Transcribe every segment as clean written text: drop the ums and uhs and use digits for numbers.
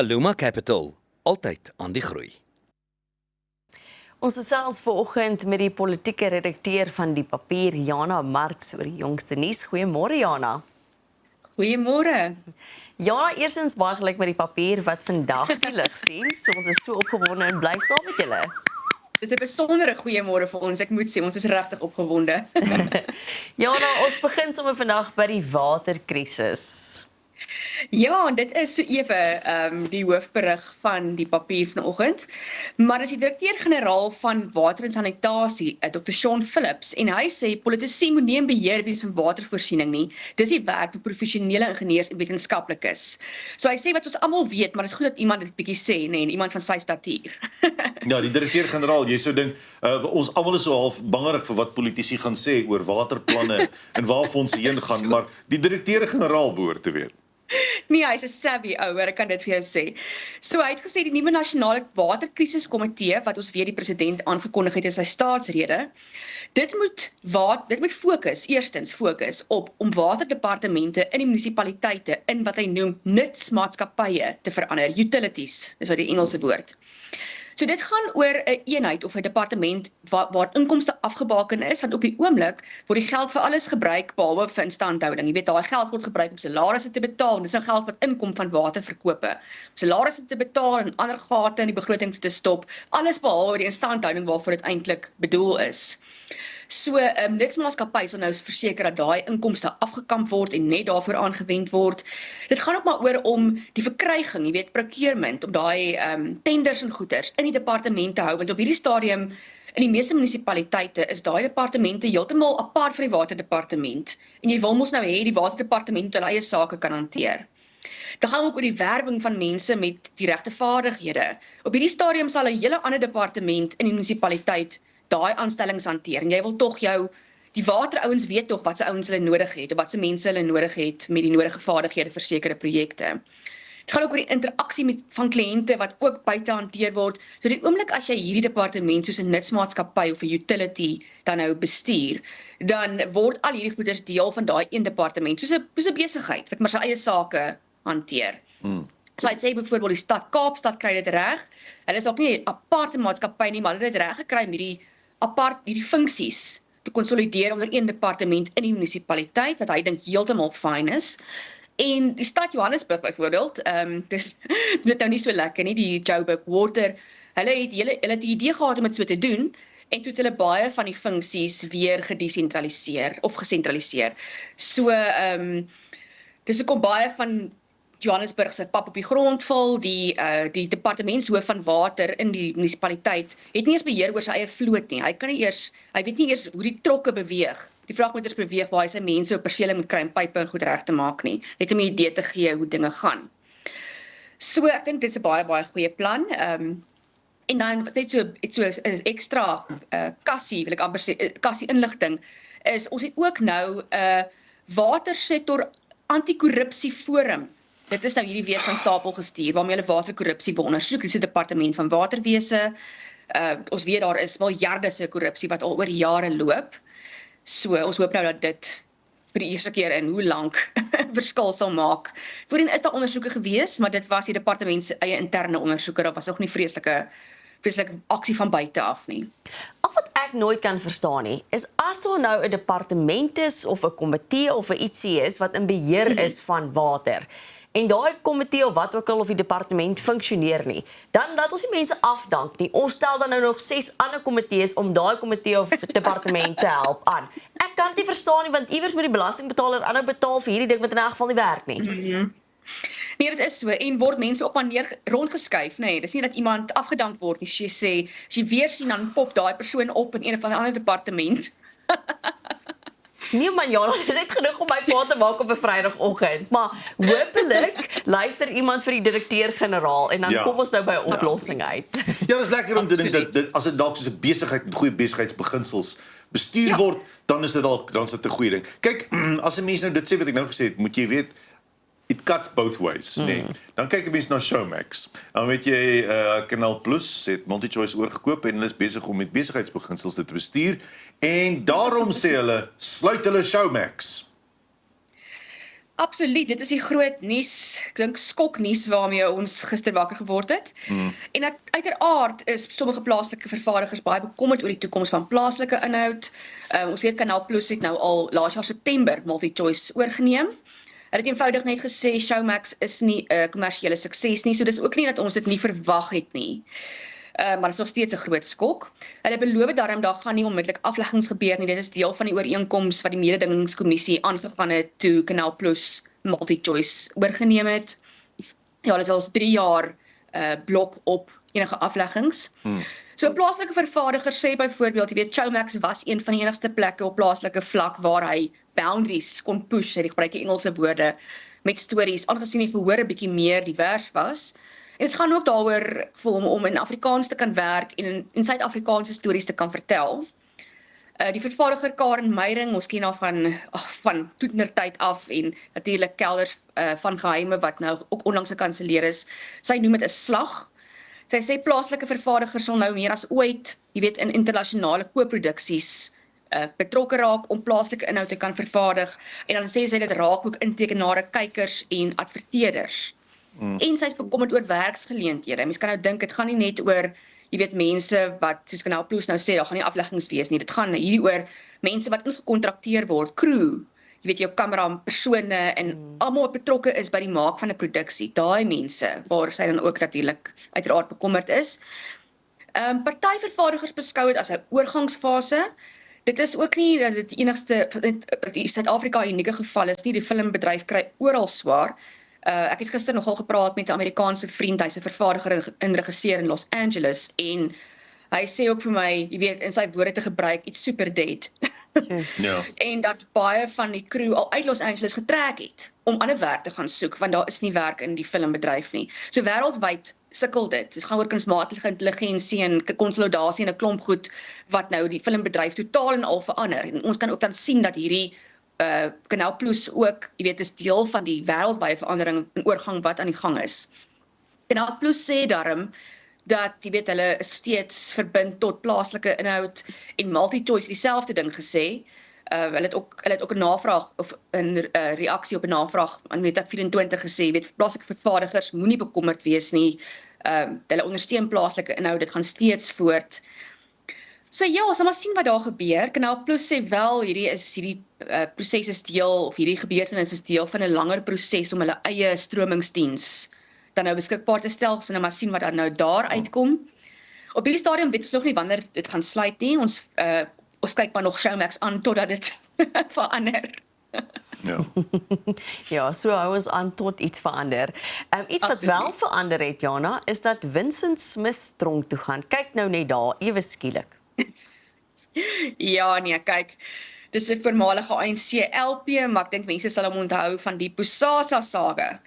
Aluma Capital, altyd aan die groei. Ons gesels vanoggend met die politieke redakteur van Die Papier, Jana Marx, oor die jongste nuus. Goeiemôre Jana. Goeiemôre. Jana, eerstens baie geluk met Die Papier wat vandag die lig sien. So ons is so opgewonde en bly saam met julle. Dis 'n besondere goeiemôre vir ons. Ek moet sê ons is regtig opgewonde. Jana, ons begin sommer vandag by die waterkrisis. Ja, en dit is so ewe die hoofberig van Die Papier vanoggend. Maar as die direkteur-generaal van Water en Sanitasie, Dr. Sean Phillips, en hy sê politici moet nie in beheer wees van watervoorsiening nie. Dis die werk van professionele ingenieurs en wetenskaplikes. So hy sê wat ons almal weet, maar dit is goed dat iemand dit bietjie sê, nê, en iemand van sy statuur. Ja, die direkteur-generaal, jy sou dink, ons almal is so half bangerig vir wat politici gaan sê oor waterplanne en waar fondse heen gaan, maar die direkteur-generaal behoort te weet. Nee, hy's 'n savvy ouer, ek kan dit vir jou sê. So hy het gesê die nuwe nasionale waterkrisiskomitee wat ons weet die president aangekondig het in sy staatsrede, dit moet eerstens fokus op om waterdepartemente in die munisipaliteite in wat hy noem nutsmaatskappye te verander, utilities, dis wat die Engelse woord. So dit gaan oor 'n eenheid of 'n departement waar inkomste afgebaken is, want op die oomblik word die geld vir alles gebruik behalwe vir instandhouding. Jy weet, daai geld word gebruik om salarisse te betaal, en dis nou geld wat inkom van waterverkope. Om salarisse te betaal en ander gate in die begroting te stop, alles behalwe die instandhouding waarvoor dit eintlik bedoel is. So lidmaatskappy sal nou verseker dat daai inkomste afgekamp word en net daarvoor aangewend word. Dit gaan ook maar oor om die verkryging, jy weet, procurement, om daai tenders en goeders in die departement te hou, want op hierdie stadium in die meeste munisipaliteite is daai departemente heeltemal apart van die waterdepartement. En jy wil mos nou hê die waterdepartement hulle eie sake kan hanteer. Dit gaan ook oor die werwing van mense met die regte vaardighede. Op hierdie stadium sal 'n hele ander departement in die munisipaliteit daai aanstellings hanteer. En jy wil tog die waterouens weet tog wat se ouens hulle nodig het, of wat se mense hulle nodig het met die nodige vaardighede vir sekere projekte. Dit gaan ook oor die interaksie van kliënte wat ook buite hanteer word. So die oomblik as jy hierdie departement soos 'n nutsmaatskappy of 'n utility dan nou bestuur, dan word al hierdie goeders deel van daai een departement, soos 'n besigheid wat maar sy eie sake hanteer. So hy sê byvoorbeeld die stad Kaapstad kry dit reg. Hulle is ook nie 'n aparte maatskappy nie, maar hulle het dit reg gekry met hierdie funksies te konsolideer onder een departement in die munisipaliteit, wat hy dink heeltemal fyn is. En die stad Johannesburg byvoorbeeld, dis dit nou nie so lekker nie, die Joburg Water, hulle het die idee gehad om dit so te doen, en toe het hulle baie van die funksies weer gesentraliseer. So, dis hoekom baie van Johannesburg se pap op die grond val, die departementshoof van water in die munisipaliteit het nie eens beheer oor sy eie vloot nie. Hy weet nie eers hoe die trokke beweeg, die vragmotors beweeg, waar hy sy mense op persele moet kry en pype en goed reg te maak nie, net om 'n idee te gee hoe dinge gaan. So ek dink dit is 'n baie goeie plan. En dan net so 'n ekstra kassie, wil ek amper sê, kassie inligting, is ons het ook nou 'n watersektor anti-korrupsie forum. Dit is nou hierdie week van stapel gestuur, waarmee hulle waterkorrupsie wil ondersoek. Dit is die departement van waterwese. Ons weet daar is miljarde se korrupsie wat al oor jare loop. So ons hoop nou dat dit vir die eerste keer in hoe lank verskil sal maak. Voorheen is daar ondersoeke gewees, maar dit was die departement se eie interne ondersoeke. Daar was ook nie vreeslike aksie van buite af nie. Al wat ek nooit kan verstaan nie, is as daar nou 'n departement is of 'n komitee of 'n ietsie is wat in beheer is van water, en daai komitee of wat ook al of die departement funksioneer nie, dan laat ons die mense afdank nie. Ons stel dan nou nog 6 ander komitees om daai komitee of departement te help aan. Ek kan dit nie verstaan nie, want iewers moet die belastingbetaler aanhou betaal vir hierdie ding wat in elk geval nie werk nie. Nee, dit is so, en word mense op en neer rondgeskuif, nee, dis nie dat iemand afgedank word nie, as jy weer sien, dan pop daai persoon op in een of ander departement. Nee man, Jana, dit is net genoeg om my pa te maak op 'n Vrydagoggend, maar hopelik luister iemand vir die direkteur-generaal en dan kom ons nou by 'n oplossing uit. Ja, dit is lekker om te dink dat as dit dalk soos 'n besigheid met goeie besigheidsbeginsels bestuur word, dan is dit 'n goeie ding. Kyk, as 'n mens nou dit sê wat ek nou gesê het, moet jy weet, it cuts both ways, nee. Dan kyk 'n mens na Showmax. Dan weet jy, Kanaal Plus het MultiChoice oorgekoop en hulle is besig om met besigheidsbeginsels dit te bestuur, en daarom sê hulle, sluit hulle Showmax. Absoluut, dit is die groot nuus, ek dink skoknuus waarmee ons gister wakker geword het. En uiteraard is sommige plaaslike vervaardigers baie bekommerd oor die toekoms van plaaslike inhoud. Ons weet Kanaal Plus het nou al laas jaar September MultiChoice oorgeneem. Hulle het eenvoudig net gesê Showmax is nie 'n kommersiële sukses nie, so dis ook nie dat ons dit nie verwag het nie. Maar dit is nog steeds 'n groot skok. Hulle beloof daarom daar gaan nie onmiddellik afleggings gebeur nie. Dit is deel van die ooreenkoms wat die mededingingskommissie aangegaan het toe Kanaal Plus MultiChoice oorgeneem het. Ja, dit was 3 jaar blok op enige afleggings. So 'n plaaslike vervaardiger sê byvoorbeeld, jy weet, Showmax was een van die enigste plekke op plaaslike vlak waar hy boundaries kon push, hy gebruik die Engelse woorde, met stories, aangesien die verhoor 'n bietjie meer divers was. En dit gaan ook daaroor vir hom om in Afrikaans te kan werk en in Suid-Afrikaanse stories te kan vertel. Die vervaardiger Karen Meyering, ons ken haar van toetertyd af en natuurlik Kelders van Geheime wat nou ook onlangs gekanselleer is. Sy noem dit 'n slag. Sy sê plaaslike vervaardigers sal nou meer as ooit, jy weet, in internasionale koopproduksies betrokke raak om plaaslike inhoud te kan vervaardig. En dan sê sy dit raak ook intekenare kykers en adverteerders. En sy is bekommerd oor werksgeleenthede. Mens kan nou dink, dit gaan nie net oor, jy weet, mense wat, soos Kanaal Plus nou sê, daar gaan nie afleggings wees nie. Dit gaan hier oor mense wat ingekontrakteer word, crew, jy weet, jou kamerapersone en almal wat betrokke is by die maak van 'n produksie. Daai mense waar sy dan ook natuurlik uiteraard bekommerd is. Party vervaardigers beskou dit as 'n oorgangsfase. Dit is ook nie dat dit die enigste die Suid-Afrika unieke geval is nie. Die filmbedryf kry oral swaar. Ek het gister nogal gepraat met 'n Amerikaanse vriend, hy's 'n vervaardiger en regisseur in Los Angeles en hy sê ook vir my, jy weet, in sy woorde te gebruik, it's super dead. Ja. En dat baie van die crew al uit Los Angeles getrek het om ander werk te gaan soek, want daar is nie werk in die filmbedryf nie. So wêreldwyd sukkel dit. Dit gaan oor kunsmatige intelligensie en konsolidasie en 'n klomp goed wat nou die filmbedryf totaal en al verander. En ons kan ook dan sien dat hierdie Kanaal Plus ook, jy weet, is deel van die wêreldwye verandering en oorgang wat aan die gang is. Kanaal Plus sê daarom dat, jy weet, hulle is steeds verbind tot plaaslike inhoud en MultiChoice dieselfde ding gesê. Hulle het ook 'n navraag of 'n reaksie op 'n navraag aan Meta 24 gesê, jy weet, plaaslike vervaardigers moenie bekommerd wees nie. Hulle ondersteun plaaslike inhoud, dit gaan steeds voort. So ja, ons sal maar sien wat daar gebeur. Kanaal Plus sê wel hierdie proses is deel, of hierdie gebeurtenis is deel van 'n langer proses om hulle eie stromingsdiens dan nou beskikbaar te stel. Ons sal nou maar sien wat dan nou daar uitkom. Op hierdie stadium weet ons nog nie wanneer dit gaan sluit nie. Ons kyk maar nog Showmax aan totdat dit verander. Ja. Ja, so hou ons aan tot iets verander. Iets wat wel verander het, Jana, is dat Vincent Smith tronk toe gaan. Kyk nou net daar, ewe skielik. Ja, nee, kyk. Dis 'n voormalige ANC LP, maar ek dink mense sal hom onthou van die Bosasa saga.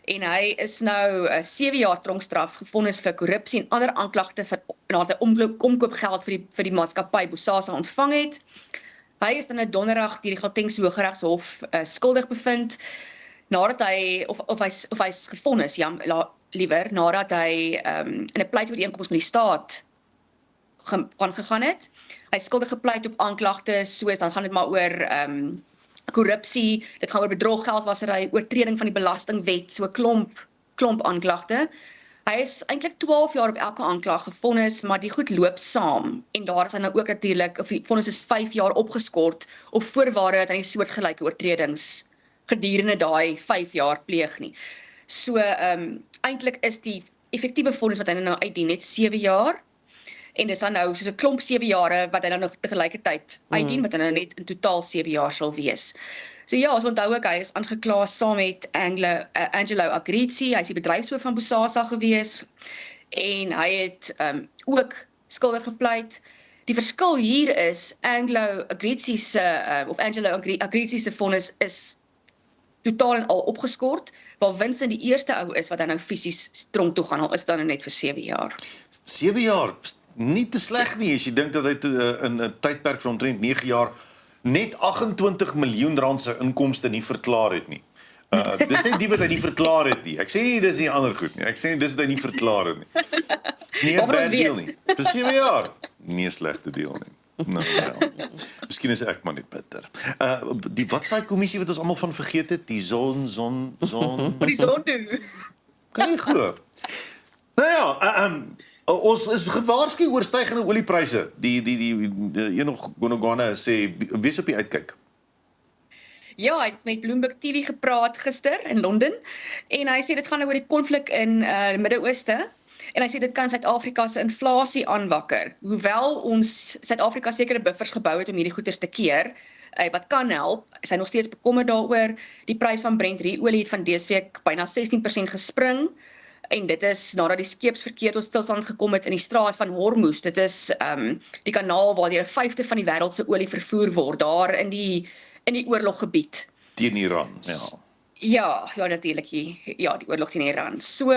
En hy is nou 7 jaar tronkstraf gevonnis vir korrupsie en ander aanklagte nadat hy omkoopgeld vir die maatskappy Bosasa ontvang het. Hy is dan 'n donderdag deur die Gautengse Hooggeregshof skuldig bevind nadat hy of hy's gevonnis, liewer nadat hy in 'n pleitooreenkoms met die staat aangegaan het. Hy skuldig gepleit op aanklagte soos dan gaan dit maar oor korrupsie, dit gaan oor bedrog, geldwasery, oortreding van die belastingwet, so 'n klomp aanklagte. Hy is eintlik 12 jaar op elke aanklag gevonnis, maar die goed loop saam. En daar is hy nou ook natuurlik, of die vonnis is 5 jaar opgeskort op voorwaarde dat hy soortgelyke oortredings gedurende daai 5 jaar pleeg nie. So eintlik is die effektiewe vonnis wat hy nou uitdien net 7 jaar. En dis dan nou soos 'n klomp 7 jare wat hy dan nog tegelijkertyd uitdien, wat hy nou net in totaal 7 jaar sal wees. So ja, ons onthou ook, hy is aangekla saam met Angelo Agrizzi, hy is die bedryfshoof van Bosasa gewees, en hy het ook skuldig gepleit. Die verskil hier is, Angelo Agrizzi se vonnis is totaal en al opgeskort, waar Vincent die eerste ou is wat hy nou fisies tronk toe gaan, al is dan nou net vir 7 jaar. 7 jaar, nie te sleg nie, as jy dink dat hy in 'n tydperk van omtrent 9 jaar net 28 miljoen rand se inkomste nie verklaar het nie. Dis net die wat hy nie verklaar het nie. Ek sê nie dis nie ander goed nie. Ek sê nie dis wat hy nie verklaar het nie. Nie 'n bad deal nie. Vir 7 jaar, nie 'n slegte deal nie. Nou ja. Miskien is ek maar net bitter. Die wat is daai kommissie wat ons almal van vergeet het? Die zon. Wat die son doen. Kan jy glo? Nou ja, ons is gewaarsku oor stygende oliepryse. Die enog Gonogwana sê wees op die uitkyk. Ja, hy het met Bloomberg TV gepraat gister in Londen en hy sê dit gaan oor die konflik in die Midde-Ooste en hy sê dit kan Suid-Afrika se inflasie aanwakker. Hoewel ons Suid-Afrika sekere buffers gebou het om hierdie goeders te keer, wat kan help, is hy nog steeds bekommerd daaroor. Die prys van Brent olie het van dese week byna 16% gespring. En dit is nadat die skeepsverkeer tot stilstand gekom het in die straat van Hormuz. Dit is die kanaal waar die 1/5 van die wêreld se olie vervoer word, daar in die oorloggebied. Teen Iran, ja. Ja, natuurlik. Ja, die oorlog teen Iran. So,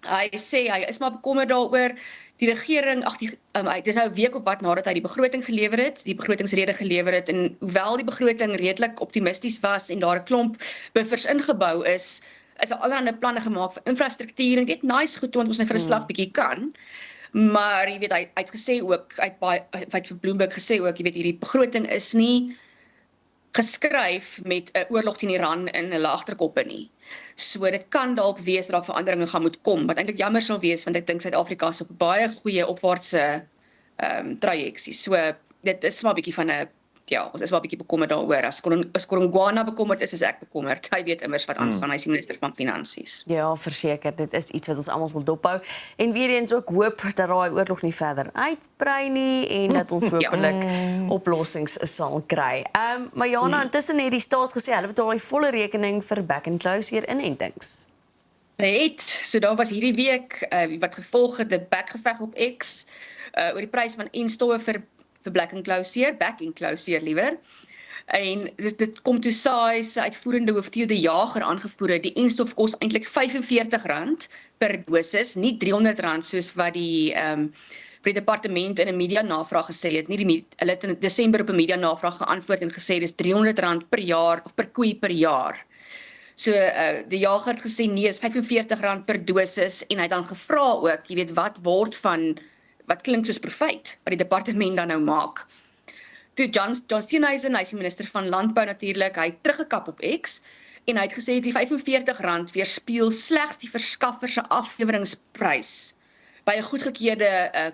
hy sê hy is maar bekommerd daaroor. Die regering, dit is nou 'n week op wat nadat hy die begroting gelewer het, die begrotingsrede gelewer het, en hoewel die begroting redelik optimisties was en daar 'n klomp buffers ingebou is allerlei planne gemaak vir infrastruktuur en dit nice goed toe ons nou vir 'n slag bietjie kan. Maar jy weet hy het gesê ook, hy het vir Bloomberg gesê ook, jy weet hierdie begroting is nie geskryf met 'n oorlog teen Iran in hulle agterkoppe nie. So dit kan dalk wees dat daar veranderinge gaan moet kom, wat eintlik jammer sal wees want ek dink Suid-Afrika is op 'n baie goeie opwaartse trajeksie. So dit is maar 'n bietjie van 'n ons is wel 'n bietjie bekommerd daaroor. As Gonogwana bekommerd is ek bekommerd. Hy weet immers wat aangaan, hy is die minister van Finansies. Ja, verseker, dit is iets wat ons almal wil dophou. En weer eens ook hoop dat daai oorlog nie verder uitbrei nie en dat ons hopelik oplossings sal kry. Maar Jana, intussen het die staat gesê hulle betaal die volle rekening vir back and close inentings. So daar was hierdie week wat gevolg het 'n bekgeveg op X oor die prys van enstowwe vir back and close liewer. En dit kom toe SAI se uitvoerende hoof Theo de Jager aangevoer het. Die enstof kos eintlik R45 per dosis, nie R300 soos wat die departement in 'n media navraag gesê het. Hulle het in Desember op 'n media navraag geantwoord en gesê dis R300 per jaar of per koei per jaar. So de Jager het gesê nee, is R45 per dosis en hy het dan gevra ook, jy weet wat klink soos profijt, wat die departement dan nou maak. Toe John Steenhuisen, hy is die minister van Landbou natuurlik, hy het teruggekap op X, en hy het gesê die R45 weerspieël slegs die verskaffer se afleweringsprys by 'n goedgekeurde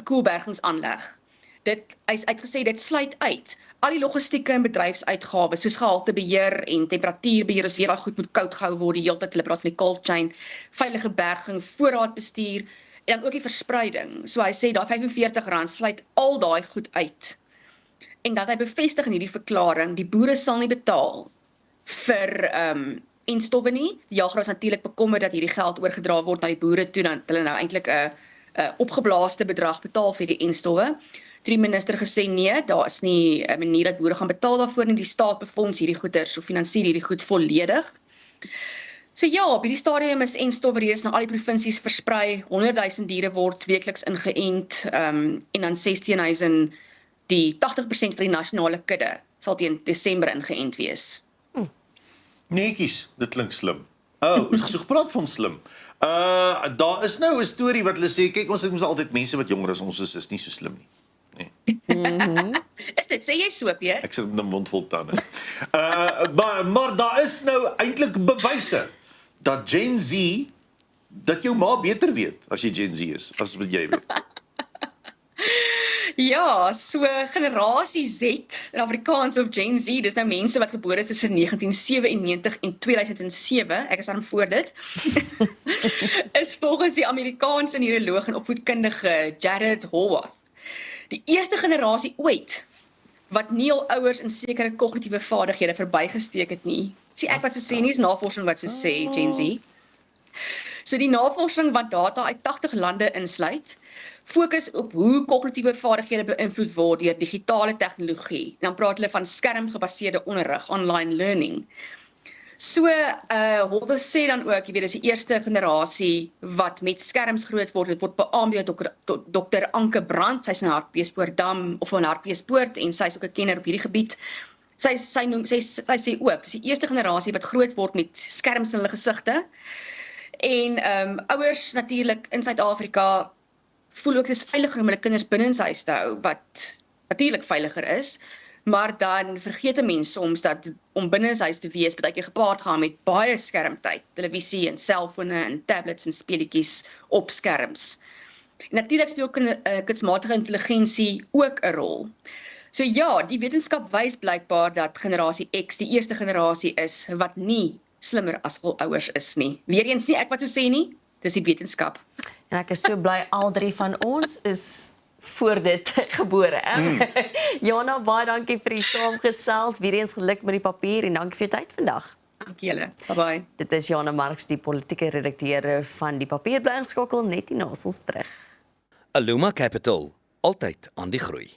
koelbergingsaanleg. Hy het gesê dit sluit uit al die logistieke en bedryfsuitgawes soos gehaltebeheer en temperatuurbeheer as weer daai goed moet koud gehou word die hele tyd, hulle praat van die cold chain, veilige berging, voorraadbestuur en dan ook die verspreiding. So hy sê daai R45 sluit al daai goed uit. En dat hy bevestig in hierdie verklaring, die boere sal nie betaal vir enstowwe nie. Die jager was natuurlik bekommerd dat hierdie geld oorgedra word na die boere toe, dan hulle nou eintlik 'n opgeblaaste bedrag betaal vir die enstowwe. Toe die minister gesê nee, daar is nie 'n manier dat boere gaan betaal daarvoor nie, die staat befonds hierdie goeders of finansier hierdie goed volledig. So ja, op hierdie stadium is enstowwe reeds na al die provinsies versprei, 100,000 diere word weekliks ingeënt, en dan 16,000, die 80% van die nasionale kudde sal teen Desember ingeënt wees. Netjies, dit klink slim. So gepraat van slim. Daar is nou 'n storie wat hulle sê, kyk ons het mos altyd mense wat jonger as ons is nie so slim nie. Is dit, sê jy so, Pierre? Ek sit met 'n mond vol tande. Maar daar is nou eintlik bewyse dat Gen Z, dat jou ma beter weet as jy Gen Z is, as wat jy weet. Ja, so generasie Z, in Afrikaans of Gen Z, dis nou mense wat gebore is tussen 1997 en 2007, ek is daarom voor dit, is volgens die Amerikaanse neuroloog en opvoedkundige Jared Howarth die eerste generasie ooit wat nie al ouers in sekere kognitiewe vaardighede verbygesteek het nie. Sê ek wat so sê nie, is navorsing wat so sê, Gen Z. So die navorsing wat data uit 80 lande insluit, fokus op hoe kognitiewe vaardighede beïnvloed word deur digitale tegnologie. En dan praat hulle van skermgebaseerde onderrig, online learning. So, Howarth sê dan ook, jy weet, dis die eerste generasie wat met skerms groot word. Dit word beamoed deur Dr. Anke Brandt, sy's nou Hartbeespoortdam of van Hartbeespoort en sy's ook 'n kenner op hierdie gebied. Sy sê ook, dis die eerste generasie wat groot word met skerms in hulle gesigte. En ouers natuurlik in Suid-Afrika voel ook dis veiliger om hulle kinders binne in huis te hou, wat natuurlik veiliger is, maar dan vergeet 'n mens soms dat om binne in huis te wees baie keer gepaard gaan met baie skermtyd, televisie en selfone en tablets en speletjies op skerms. Natuurlik speel kunsmatige intelligensie ook 'n rol. So ja, die wetenskap wys blykbaar dat generasie X die eerste generasie is wat nie slimmer as hul ouers is nie. Weereens nie ek wat so sê nie, dis die wetenskap. En ek is so bly al drie van ons is voor dit gebore. Jana, baie dankie vir die saamgesels. Weer eens geluk met die papier en dankie vir jou tyd vandag. Dankie julle. Bye-bye. Dit is Jana Marx, die politieke redakteur van die papier, bly ingeskakel net hierna ons terug. Aluma Capital, altyd aan die groei.